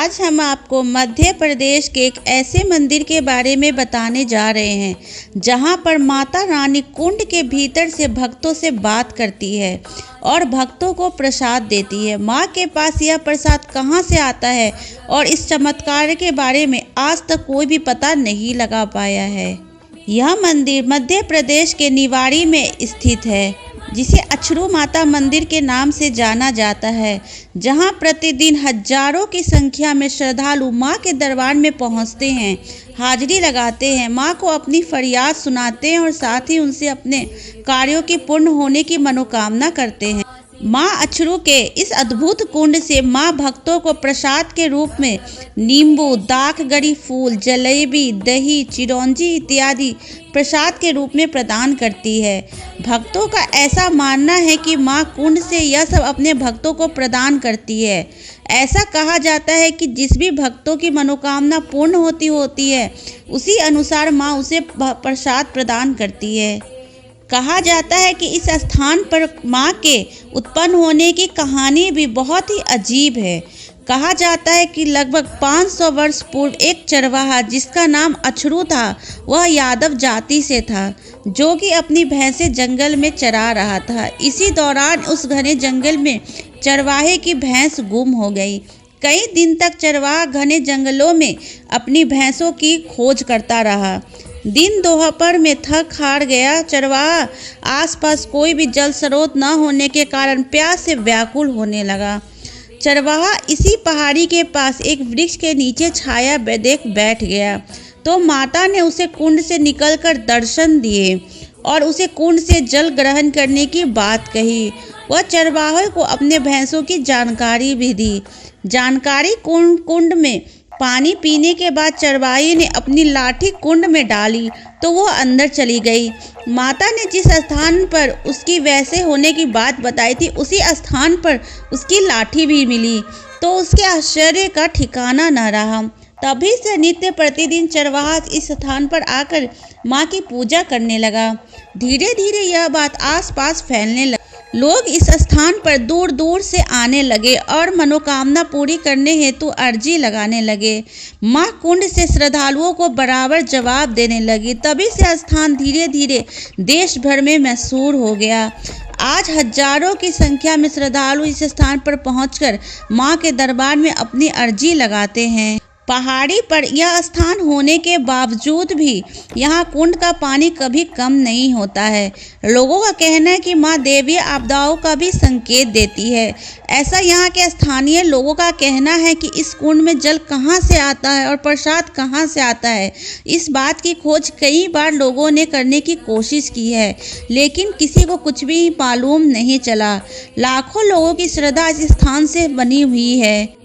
आज हम आपको मध्य प्रदेश के एक ऐसे मंदिर के बारे में बताने जा रहे हैं जहां पर माता रानी कुंड के भीतर से भक्तों से बात करती है और भक्तों को प्रसाद देती है। मां के पास यह प्रसाद कहां से आता है और इस चमत्कार के बारे में आज तक कोई भी पता नहीं लगा पाया है। यह मंदिर मध्य प्रदेश के निवाड़ी में स्थित है, जिसे अछरू माता मंदिर के नाम से जाना जाता है, जहां प्रतिदिन हजारों की संख्या में श्रद्धालु मां के दरबार में पहुंचते हैं, हाजिरी लगाते हैं, मां को अपनी फरियाद सुनाते हैं और साथ ही उनसे अपने कार्यों की पूर्ण होने की मनोकामना करते हैं। मां अछरू के इस अद्भुत कुंड से मां भक्तों को प्रसाद के रूप में नींबू, दाख गरी फूल, जलेबी, दही, चिरौंजी इत्यादि प्रसाद के रूप में प्रदान करती है। भक्तों का ऐसा मानना है कि मां कुंड से यह सब अपने भक्तों को प्रदान करती है। ऐसा कहा जाता है कि जिस भी भक्तों की मनोकामना पूर्ण होती है उसी अनुसार मां उसे प्रसाद प्रदान करती है। कहा जाता है कि इस स्थान पर मां के उत्पन्न होने की कहानी भी बहुत ही अजीब है। कहा जाता है कि लगभग 500 वर्ष पूर्व एक चरवाहा जिसका नाम अछरू था, वह यादव जाति से था, जो कि अपनी भैंसें जंगल में चरा रहा था। इसी दौरान उस घने जंगल में चरवाहे की भैंस गुम हो गई। कई दिन तक चरवाहा घने जंगलों में अपनी भैंसों की खोज करता रहा। दिन दोपहर में थक हार गया चरवाहा आसपास कोई भी जल स्रोत न होने के कारण प्यास से व्याकुल होने लगा। चरवाहा इसी पहाड़ी के पास एक वृक्ष के नीचे छाया देख बैठ गया, तो माता ने उसे कुंड से निकलकर दर्शन दिए और उसे कुंड से जल ग्रहण करने की बात कही। वह चरवाहे को अपने भैंसों की जानकारी भी दी। जानकारी कुंड में पानी पीने के बाद चरवाही ने अपनी लाठी कुंड में डाली तो वो अंदर चली गई। माता ने जिस स्थान पर उसकी वैसे होने की बात बताई थी, उसी स्थान पर उसकी लाठी भी मिली, तो उसके आश्चर्य का ठिकाना न रहा। तभी से नित्य प्रतिदिन चरवाहा इस स्थान पर आकर मां की पूजा करने लगा। धीरे धीरे यह बात आसपास फैलने लगी। लोग इस स्थान पर दूर दूर से आने लगे और मनोकामना पूरी करने हेतु अर्जी लगाने लगे। मां कुंड से श्रद्धालुओं को बराबर जवाब देने लगी। तभी से स्थान धीरे धीरे देश भर में मशहूर हो गया। आज हजारों की संख्या में श्रद्धालु इस स्थान पर पहुंचकर मां के दरबार में अपनी अर्जी लगाते हैं। पहाड़ी पर यह स्थान होने के बावजूद भी यहाँ कुंड का पानी कभी कम नहीं होता है। लोगों का कहना है कि माँ देवी आपदाओं का भी संकेत देती है। ऐसा यहाँ के स्थानीय लोगों का कहना है कि इस कुंड में जल कहाँ से आता है और प्रसाद कहाँ से आता है। इस बात की खोज कई बार लोगों ने करने की कोशिश की है, लेकिन किसी को कुछ भी मालूम नहीं चला। लाखों लोगों की श्रद्धा इस स्थान से बनी हुई है।